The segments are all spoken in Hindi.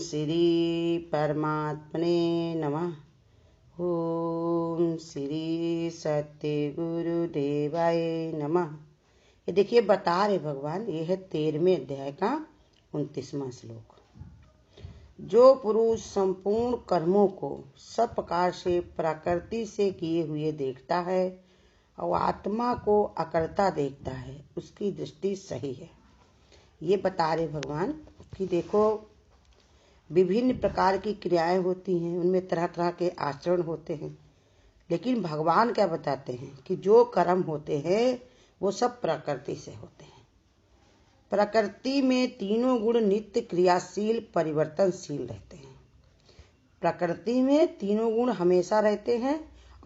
श्री परमात्मने नमः। ओम श्री सत्य गुरुदेवाय नमः। ये देखिए बता रहे भगवान, ये है 13वें अध्याय का 29वां श्लोक। जो पुरुष संपूर्ण कर्मों को सब प्रकार से प्रकृति से किए हुए देखता है और आत्मा को अकर्ता देखता है, उसकी दृष्टि सही है। ये बता रहे भगवान कि देखो विभिन्न प्रकार की क्रियाएं होती हैं, उनमें तरह तरह के आचरण होते हैं, लेकिन भगवान क्या बताते हैं कि जो कर्म होते हैं वो सब प्रकृति से होते हैं। प्रकृति में तीनों गुण नित्य क्रियाशील परिवर्तनशील रहते हैं। प्रकृति में तीनों गुण हमेशा रहते हैं।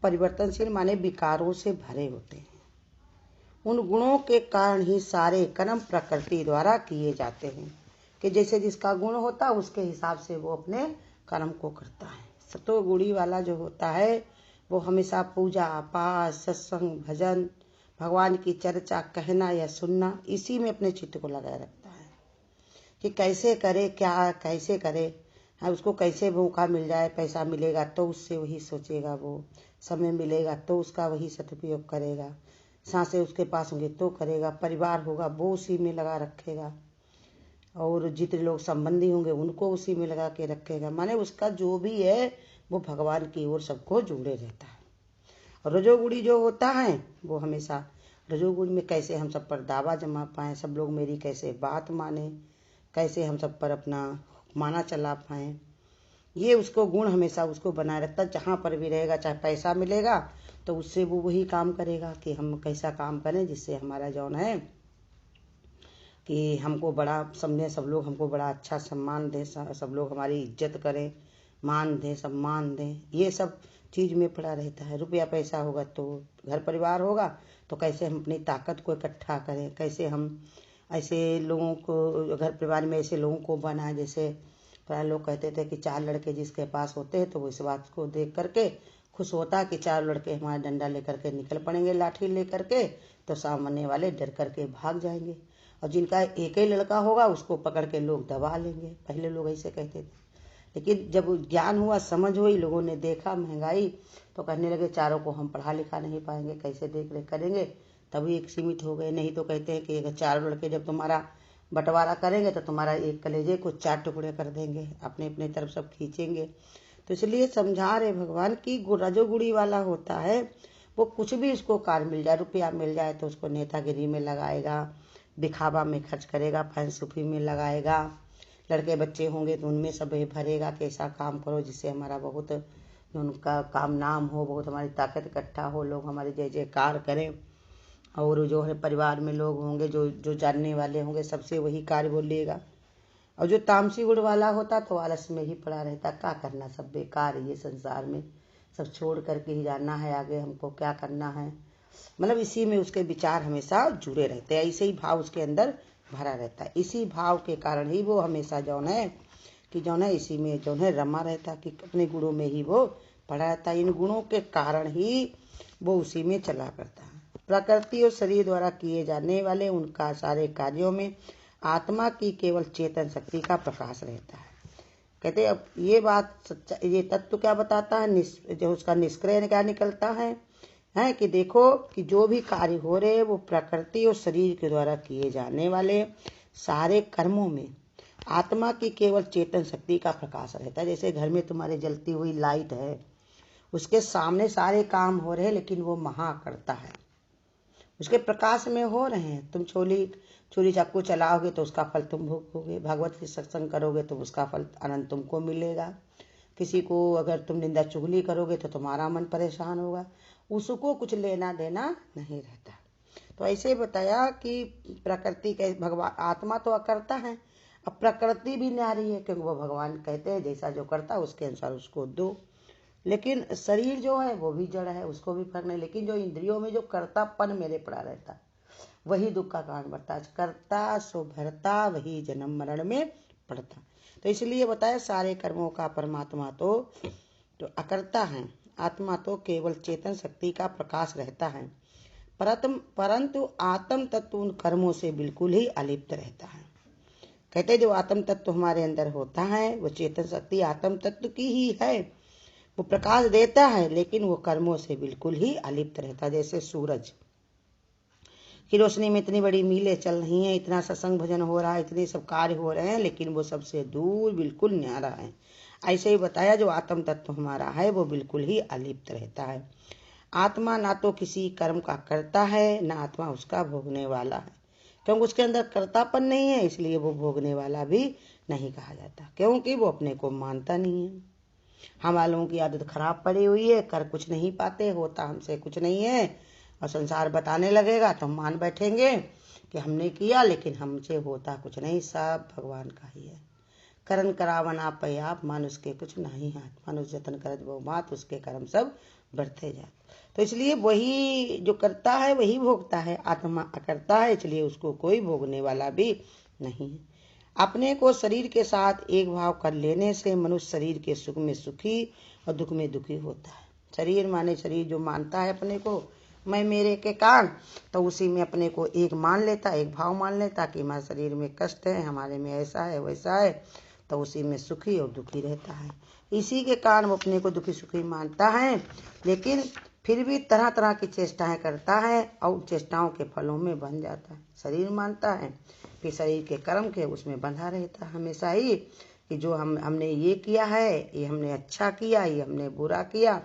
परिवर्तनशील माने विकारों से भरे होते हैं। उन गुणों के कारण ही सारे कर्म प्रकृति द्वारा किए जाते हैं कि जैसे जिसका गुण होता है उसके हिसाब से वो अपने कर्म को करता है। सतोगुणी वाला जो होता है वो हमेशा पूजा पाठ सत्संग भजन भगवान की चर्चा कहना या सुनना इसी में अपने चित्त को लगाए रखता है कि कैसे करे, क्या कैसे करे, उसको कैसे मौका मिल जाए, पैसा मिलेगा तो उससे वही सोचेगा, वो समय मिलेगा तो उसका वही सदुपयोग करेगा, सांसें उसके पास होंगे तो करेगा, परिवार होगा वो उसी में लगा रखेगा, और जितने लोग संबंधी होंगे उनको उसी में लगा के रखेगा। माने उसका जो भी है वो भगवान की ओर सबको जुड़े रहता है। और रजोगुणी जो होता है वो हमेशा रजोगुणी में कैसे हम सब पर दावा जमा पाएं, सब लोग मेरी कैसे बात माने, कैसे हम सब पर अपना माना चला पाएं, ये उसको गुण हमेशा उसको बनाए रखता है। जहाँ पर भी रहेगा चाहे पैसा मिलेगा तो उससे वो वही काम करेगा कि हम कैसा काम करें जिससे हमारा जौन है कि हमको बड़ा समझे, सब लोग हमको बड़ा अच्छा सम्मान दें, सब लोग हमारी इज्जत करें, मान दें, सम्मान दें, ये सब चीज़ में पड़ा रहता है। रुपया पैसा होगा तो घर परिवार होगा तो कैसे हम अपनी ताकत को इकट्ठा करें, कैसे हम ऐसे लोगों को घर परिवार में ऐसे लोगों को बनाएं। जैसे प्राय लोग कहते थे कि 4 लड़के जिसके पास होते हैं तो वो इस बात को देख करके खुश होता है कि 4 लड़के हमारा डंडा लेकर के निकल पड़ेंगे, लाठी लेकर के, तो सामने वाले डर करके भाग जाएंगे, और जिनका एक ही लड़का होगा उसको पकड़ के लोग दबा लेंगे। पहले लोग ऐसे कहते थे, लेकिन जब ज्ञान हुआ, समझ हुई, लोगों ने देखा महंगाई, तो कहने लगे चारों को हम पढ़ा लिखा नहीं पाएंगे, कैसे देख रेख करेंगे, तभी एक सीमित हो गए। नहीं तो कहते हैं कि अगर 4 लड़के जब तुम्हारा बंटवारा करेंगे तो तुम्हारा एक कलेजे को 4 टुकड़े कर देंगे, अपने अपने तरफ सब खींचेंगे। तो इसलिए समझा रहे भगवान की रजोगुणी वाला होता है वो कुछ भी उसको कार्य मिल जाए, रुपया मिल जाए तो उसको नेतागिरी में लगाएगा, दिखावा में खर्च करेगा, फैंसूफी में लगाएगा, लड़के बच्चे होंगे तो उनमें सब भरेगा कि ऐसा काम करो जिससे हमारा बहुत उनका काम नाम हो, बहुत हमारी ताकत इकट्ठा हो, लोग हमारे जय जयकार करें, और जो है परिवार में लोग होंगे जो जो जानने वाले होंगे सबसे वही कार्य बोलिएगा। और जो तामसी गुण वाला होता तो आलस में ही पड़ा रहता, क्या करना, सब बेकार है ये संसार में, सब छोड़ करके ही जाना है आगे, हमको क्या करना है, मतलब इसी में उसके विचार हमेशा जुड़े रहते हैं, ऐसे ही भाव उसके अंदर भरा रहता है। इसी भाव के कारण ही वो हमेशा जौन है कि जौन है इसी में जौन है रमा रहता, कि अपने गुणों में ही वो पड़ा रहता है। इन गुणों के कारण ही वो उसी में चला करता है। प्रकृति और शरीर द्वारा किए जाने वाले उनका सारे कार्यों में आत्मा की केवल चेतन शक्ति का प्रकाश रहता है। कहते अब ये बात सच्चा, ये तत्व क्या बताता है, जो उसका निष्क्रिय क्या निकलता है कि देखो कि जो भी कार्य हो रहे हैं वो प्रकृति और शरीर के द्वारा किए जाने वाले सारे कर्मों में आत्मा की केवल चेतन शक्ति का प्रकाश रहता है। जैसे घर में तुम्हारे जलती हुई लाइट है, उसके सामने सारे काम हो रहे हैं लेकिन वो महा करता है, उसके प्रकाश में हो रहे हैं। तुम छुरी चाकू चलाओगे तो उसका फल तुम भोगोगे, भागवत के सत्संग करोगे तो उसका फल आनंद तुमको मिलेगा, किसी को अगर तुम निंदा चुगली करोगे तो तुम्हारा मन परेशान होगा, उसको कुछ लेना देना नहीं रहता। तो ऐसे बताया कि प्रकृति के भगवान आत्मा तो अकर्ता है, अब प्रकृति भी न्यारी है क्योंकि वो भगवान कहते हैं जैसा जो करता है उसके अनुसार उसको दो। लेकिन शरीर जो है वो भी जड़ है, उसको भी फर्क नहीं, लेकिन जो इंद्रियों में जो कर्तापन मेरे पड़ा रहता वही दुख का कारण बढ़ता है। कर्ता सो भरता वही जन्म मरण में पड़ता। तो इसलिए बताया सारे कर्मों का परमात्मा तो अकर्ता है, आत्मा तो केवल चेतन शक्ति का प्रकाश रहता है, परंतु आत्म तत्व उन कर्मों से बिल्कुल ही अलिप्त रहता है। कहते जो आत्म तत्व हमारे अंदर होता है वो चेतन शक्ति आत्म तत्व की ही है। वो प्रकाश देता है लेकिन वो कर्मों से बिल्कुल ही अलिप्त रहता है। जैसे सूरज की रोशनी में इतनी बड़ी मीलें चल रही हैं, इतना सत्संग भजन हो रहा है, इतने सब कार्य हो रहे हैं, लेकिन वो सबसे दूर बिल्कुल न्यारा है। ऐसे ही बताया जो आत्म तत्व हमारा है वो बिल्कुल ही अलिप्त रहता है। आत्मा ना तो किसी कर्म का करता है, ना आत्मा उसका भोगने वाला है। क्योंकि उसके अंदर कर्तापन नहीं है, इसलिए वो भोगने वाला भी नहीं कहा जाता, क्योंकि वो अपने को मानता नहीं है। हम वालों की आदत खराब पड़ी हुई है, कर कुछ नहीं पाते, होता हमसे कुछ नहीं है, और संसार बताने लगेगा तो हम मान बैठेंगे कि हमने किया, लेकिन हमसे होता कुछ नहीं, सब भगवान का ही है। करन करावन आप आप मानुष के कुछ नहीं हाथ, मानुष जतन करत वो बात, उसके कर्म सब बढ़ते जाते। तो इसलिए वही जो करता है वही भोगता है, आत्मा करता है, इसलिए उसको कोई भोगने वाला भी नहीं है। अपने को शरीर के साथ एक भाव कर लेने से मनुष्य शरीर के सुख में सुखी और दुख में दुखी होता है। शरीर माने शरीर जो मानता है अपने को मैं मेरे के कारण, तो उसी में अपने को एक मान लेता, एक भाव मान लेता कि हमारे शरीर में कष्ट है, हमारे में ऐसा है वैसा है, तो उसी में सुखी और दुखी रहता है। इसी के कारण वो अपने को दुखी सुखी मानता है, लेकिन फिर भी तरह तरह की चेष्टाएं करता है और चेष्टाओं के फलों में बन जाता है। शरीर मानता है, फिर शरीर के कर्म के उसमें बंधा रहता है हमेशा ही कि जो हमने ये किया है, ये हमने अच्छा किया, ये हमने बुरा किया,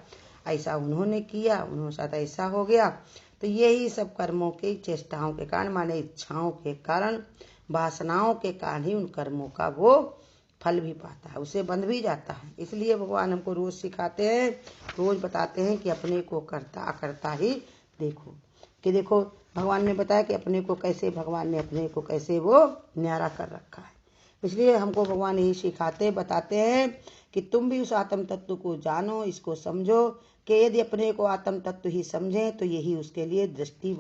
ऐसा उन्होंने किया, उन्होंने साथ ऐसा हो गया। तो यही सब कर्मों की चेष्टाओं के कारण माने इच्छाओं के कारण, वासनाओं के कारण ही उन कर्मों का वो फल भी पाता है, उसे बंध भी जाता है। इसलिए भगवान हमको रोज सिखाते हैं, रोज बताते हैं कि अपने को करता अकर्ता ही देखो। कि देखो भगवान ने बताया कि अपने को कैसे, भगवान ने अपने को कैसे वो न्यारा कर रखा है। इसलिए हमको भगवान यही सिखाते बताते हैं कि तुम भी उस आत्म तत्व को जानो, इसको समझो कि यदि अपने को आत्म तत्व ही समझें तो यही उसके लिए दृष्टि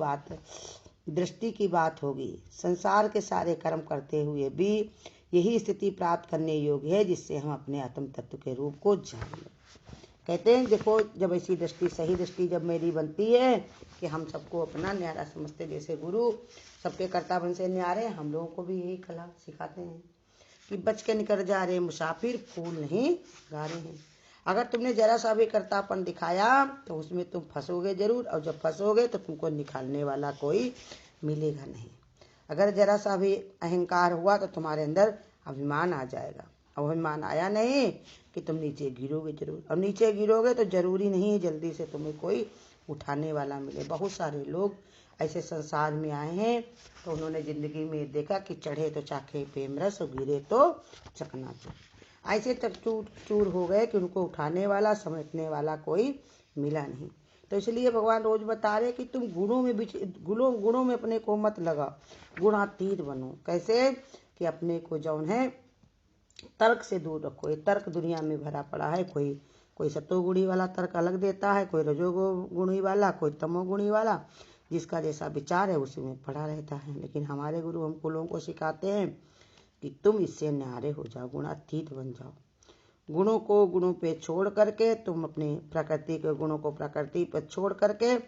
की बात होगी। संसार के सारे कर्म करते हुए भी यही स्थिति प्राप्त करने योग्य है जिससे हम अपने आत्म तत्व के रूप को जान लें। कहते हैं देखो जब ऐसी दृष्टि, सही दृष्टि जब मेरी बनती है कि हम सबको अपना न्यारा समझते, जैसे गुरु सबके कर्तापन से न्यारे, हम लोगों को भी यही कला सिखाते हैं कि बच के निकल जा रहे मुसाफिर, फूल नहीं गा रहे हैं। अगर तुमने जरा सा भी कर्तापन दिखाया तो उसमें तुम फंसोगे जरूर, और जब फंसोगे तो तुमको निकालने वाला कोई मिलेगा नहीं। अगर जरा सा भी अहंकार हुआ तो तुम्हारे अंदर अभिमान आ जाएगा, अभिमान आया नहीं कि तुम नीचे गिरोगे जरूर, और नीचे गिरोगे तो जरूरी नहीं है जल्दी से तुम्हें कोई उठाने वाला मिले। बहुत सारे लोग ऐसे संसार में आए हैं तो उन्होंने जिंदगी में देखा कि चढ़े तो चाखे प्रेम रस और गिरे तो चकनाचूर, ऐसे तक चूर चूर हो गए कि उनको उठाने वाला समेटने वाला कोई मिला नहीं। तो इसलिए भगवान रोज बता रहे कि तुम गुणों में अपने को मत लगा, गुणातीत बनो। कैसे कि अपने को जौन है तर्क से दूर रखो। ये तर्क दुनिया में भरा पड़ा है, कोई सतोगुणी वाला तर्क अलग देता है, कोई रजोगुणी वाला, कोई तमोगुणी वाला, जिसका जैसा विचार है उसी में पड़ा रहता है। लेकिन हमारे गुरु हमको लोगों को सिखाते हैं कि तुम इससे न्यारे हो जाओ, गुणातीत बन जाओ। गुणों को गुणों पे छोड़ करके तुम अपने प्रकृति के गुणों को प्रकृति पर छोड़ करके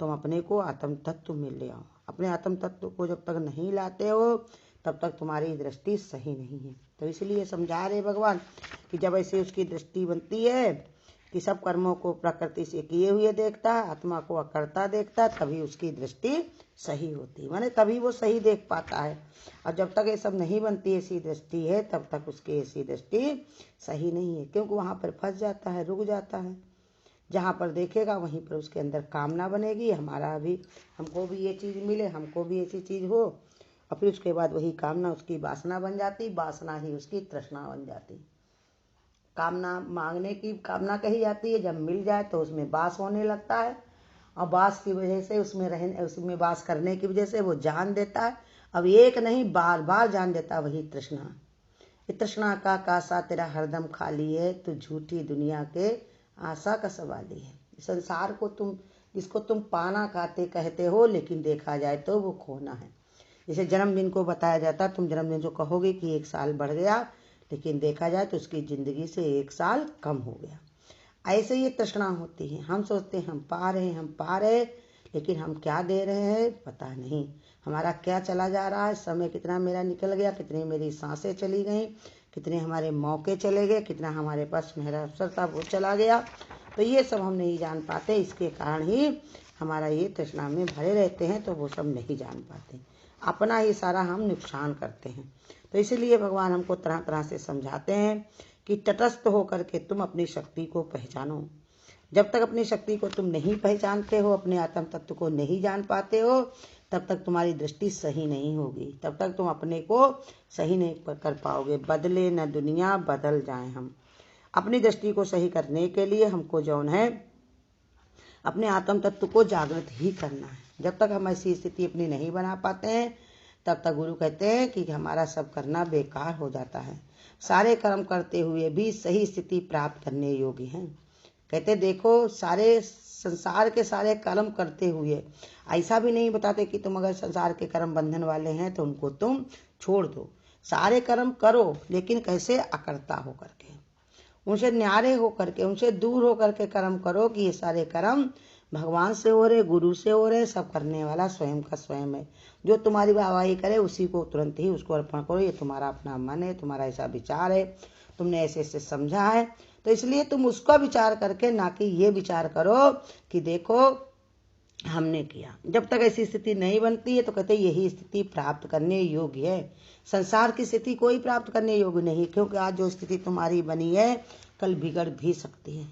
तुम अपने को आत्म तत्व में ले आओ। अपने आत्म तत्व को जब तक नहीं लाते हो तब तक तुम्हारी दृष्टि सही नहीं है। तो इसलिए समझा रहे भगवान कि जब ऐसे उसकी दृष्टि बनती है कि सब कर्मों को प्रकृति से किए हुए देखता है, आत्मा को अकर्ता देखता है, तभी उसकी दृष्टि सही होती है, माने तभी वो सही देख पाता है। और जब तक ये सब नहीं बनती ऐसी दृष्टि है तब तक उसकी ऐसी दृष्टि सही नहीं है, क्योंकि वहां पर फंस जाता है, रुक जाता है। जहाँ पर देखेगा वहीं पर उसके अंदर कामना बनेगी, हमारा भी, हमको भी ये चीज मिले, हमको भी ऐसी चीज हो, और फिर उसके बाद वही कामना उसकी वासना बन जाती, वासना ही उसकी तृष्णा बन जाती। कामना मांगने की कामना कही जाती है, जब मिल जाए तो उसमें वास होने लगता है, और वास की वजह से उसमें वास करने की वजह से वो जान देता है। अब एक नहीं बार बार जान देता वही तृष्णा। तृष्णा का कासा तेरा हरदम खाली है, तू झूठी दुनिया के आशा का सवाली है। संसार को जिसको तुम पाना खाते कहते हो, लेकिन देखा जाए तो वो खोना है। जैसे जन्मदिन को बताया जाता, तुम जन्मदिन जो कहोगे कि 1 साल बढ़ गया, लेकिन देखा जाए तो उसकी जिंदगी से 1 साल कम हो गया। ऐसे ये तृष्णा होती है। हम सोचते हैं हम पा रहे, लेकिन हम क्या दे रहे हैं पता नहीं, हमारा क्या चला जा रहा है, समय कितना मेरा निकल गया, कितनी मेरी सांसें चली गई, कितने हमारे मौके चले गए, कितना हमारे पास मेरा अवसर था वो चला गया। तो ये सब हम नहीं जान पाते, इसके कारण ही हमारा ये तृष्णा में भरे रहते हैं, तो वो सब नहीं जान पाते, अपना ही सारा हम नुकसान करते हैं। तो इसलिए भगवान हमको तरह तरह से समझाते हैं कि तटस्थ होकर के तुम अपनी शक्ति को पहचानो। जब तक अपनी शक्ति को तुम नहीं पहचानते हो, अपने आत्म तत्व को नहीं जान पाते हो, तब तक तुम्हारी दृष्टि सही नहीं होगी, तब तक तुम अपने को सही नहीं कर पाओगे। बदले न दुनिया बदल जाए हम। अपनी दृष्टि को सही करने के लिए हमको जौन है अपने आत्म तत्व को जागृत ही करना है। जब तक हम ऐसी स्थिति अपनी नहीं बना पाते हैं, तब तक गुरु कहते हैं कि हमारा सब करना बेकार हो जाता है। सारे कर्म करते हुए भी सही स्थिति प्राप्त करने योग्य हैं। कहते देखो, सारे संसार के सारे कर्म करते हुए ऐसा भी नहीं बताते कि तुम अगर संसार के कर्म बंधन वाले हैं तो उनको तुम छोड़ दो। सारे कर्म करो, लेकिन कैसे? अकर्ता होकर के, उनसे न्यारे होकर के, उनसे दूर होकर के कर्म करो कि ये सारे कर्म भगवान से हो रहे, गुरु से हो रहे, सब करने वाला स्वयं का स्वयं है। जो तुम्हारी वाहवाही करे उसी को तुरंत ही उसको अर्पण करो। ये तुम्हारा अपना मन है, तुम्हारा ऐसा विचार है, तुमने ऐसे ऐसे समझा है, तो इसलिए तुम उसका विचार करके, ना कि ये विचार करो कि देखो हमने किया। जब तक ऐसी स्थिति नहीं बनती है तो कहते यही स्थिति प्राप्त करने योग्य है। संसार की स्थिति कोई प्राप्त करने योग्य नहीं, क्योंकि आज जो स्थिति तुम्हारी बनी है कल बिगड़ भी सकती है।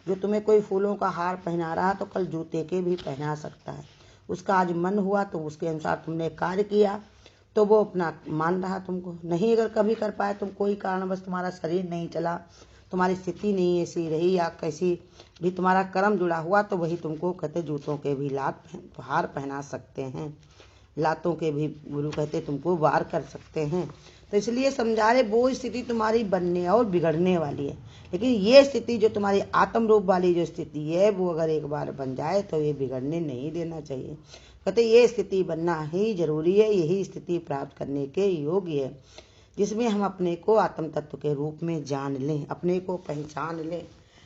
जो तुम्हें कोई फूलों का हार पहना रहा तो कल जूते के भी पहना सकता है। उसका आज मन हुआ तो उसके अनुसार तुमने कार्य किया तो वो अपना मान रहा तुमको। नहीं अगर कभी कर पाए तुम, कोई कारणवश तुम्हारा शरीर नहीं चला, तुम्हारी स्थिति नहीं ऐसी रही, या कैसी भी तुम्हारा कर्म जुड़ा हुआ, तो वही तुमको कहते जूतों के भी हार पहना सकते हैं, लातों के भी गुरु कहते तुमको वार कर सकते हैं। तो इसलिए समझा रहे वो स्थिति तुम्हारी बनने और बिगड़ने वाली है, लेकिन ये स्थिति जो तुम्हारी आत्म रूप वाली जो स्थिति है वो अगर एक बार बन जाए तो ये बिगड़ने नहीं देना चाहिए। कहते ये स्थिति बनना ही जरूरी है, यही स्थिति प्राप्त करने के योग्य है, जिसमें हम अपने को आत्म तत्व के रूप में जान लें, अपने को पहचान लें।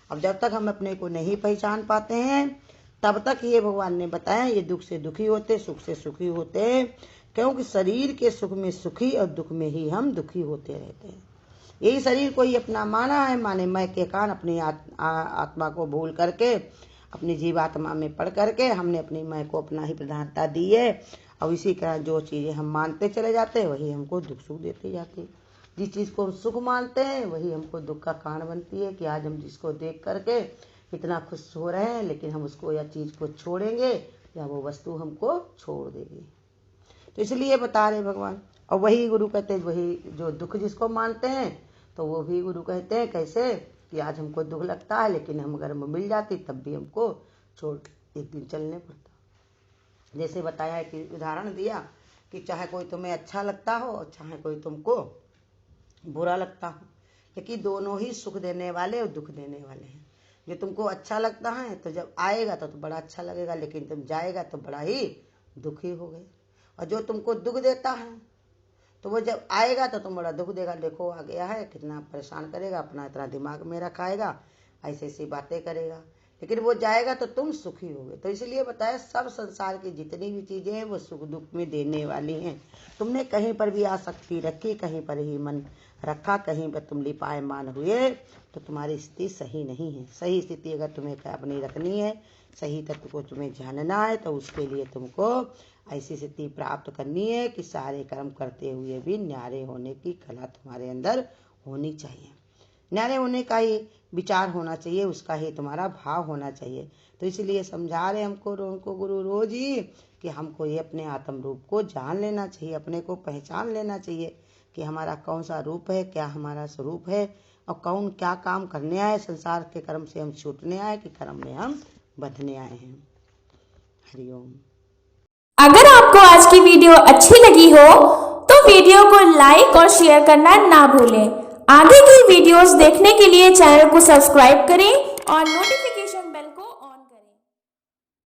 अब जब तक हम अपने को नहीं पहचान पाते हैं तब तक ये भगवान ने बताया ये दुख से दुखी होते, सुख से सुखी होते, क्योंकि शरीर के सुख में सुखी और दुख में ही हम दुखी होते रहते हैं। यही शरीर को ही अपना माना है, माने मैं के कान अपनी आत्मा को भूल करके, अपनी जीवात्मा में पढ़ करके हमने अपनी मैं को अपना ही प्रधानता दी है, और इसी कारण जो चीजें हम मानते चले जाते हैं वही हमको दुख सुख देती जाती है। जिस चीज को हम सुख मानते हैं वही हमको दुख का कारण बनती है, कि आज हम जिसको देख करके इतना खुश हो रहे हैं, लेकिन हम उसको या चीज को छोड़ेंगे या वो वस्तु हमको छोड़ देगी। तो इसलिए बता रहे भगवान। और वही गुरु कहते हैं, वही जो दुख जिसको मानते हैं तो वो भी गुरु कहते हैं कैसे, कि आज हमको दुख लगता है, लेकिन हम अगर मिल जाती तब भी हमको छोड़ एक दिन चलने पड़ता। जैसे बताया है कि उदाहरण दिया कि चाहे कोई तुम्हें अच्छा लगता हो और चाहे कोई तुमको बुरा लगता हो, लेकिन दोनों ही सुख देने वाले और दुख देने वाले हैं। जो तुमको अच्छा लगता है तो जब आएगा तो बड़ा अच्छा लगेगा, लेकिन तुम जाएगा तो बड़ा ही दुखी हो गए। और जो तुमको दुख देता है तो वो जब आएगा तो तुम बड़ा दुख देगा, देखो आ गया है, कितना परेशान करेगा, अपना इतना दिमाग में रखाएगा, ऐसी ऐसी बातें करेगा, लेकिन वो जाएगा तो तुम सुखी होगे। तो इसलिए बताया सब संसार की जितनी भी चीजें हैं वो सुख दुख में देने वाली हैं। तुमने कहीं पर भी आसक्ति रखी, कहीं पर ही मन रखा, कहीं पर तुम लिपायमान हुए तो तुम्हारी स्थिति सही नहीं है। सही स्थिति अगर तुम्हें अपनी रखनी है, सही तत्व को तुम्हें जानना है, तो उसके लिए तुमको ऐसी स्थिति प्राप्त करनी है कि सारे कर्म करते हुए भी न्यारे होने की कला तुम्हारे अंदर होनी चाहिए। न्यारे होने का ही विचार होना चाहिए, उसका ही तुम्हारा भाव होना चाहिए। तो इसलिए समझा रहे हमको गुरु रोज ही कि हमको ये अपने आत्म रूप को जान लेना चाहिए, अपने को पहचान लेना चाहिए कि हमारा कौन सा रूप है, क्या हमारा स्वरूप है, और कौन क्या काम करने आए, संसार के कर्म से हम छूटने आए कि कर्म में हम बंधने आए हैं। हरिओम। अगर आपको आज की वीडियो अच्छी लगी हो तो वीडियो को लाइक और शेयर करना ना भूलें। आगे की वीडियोस देखने के लिए चैनल को सब्सक्राइब करें और नोटिफिकेशन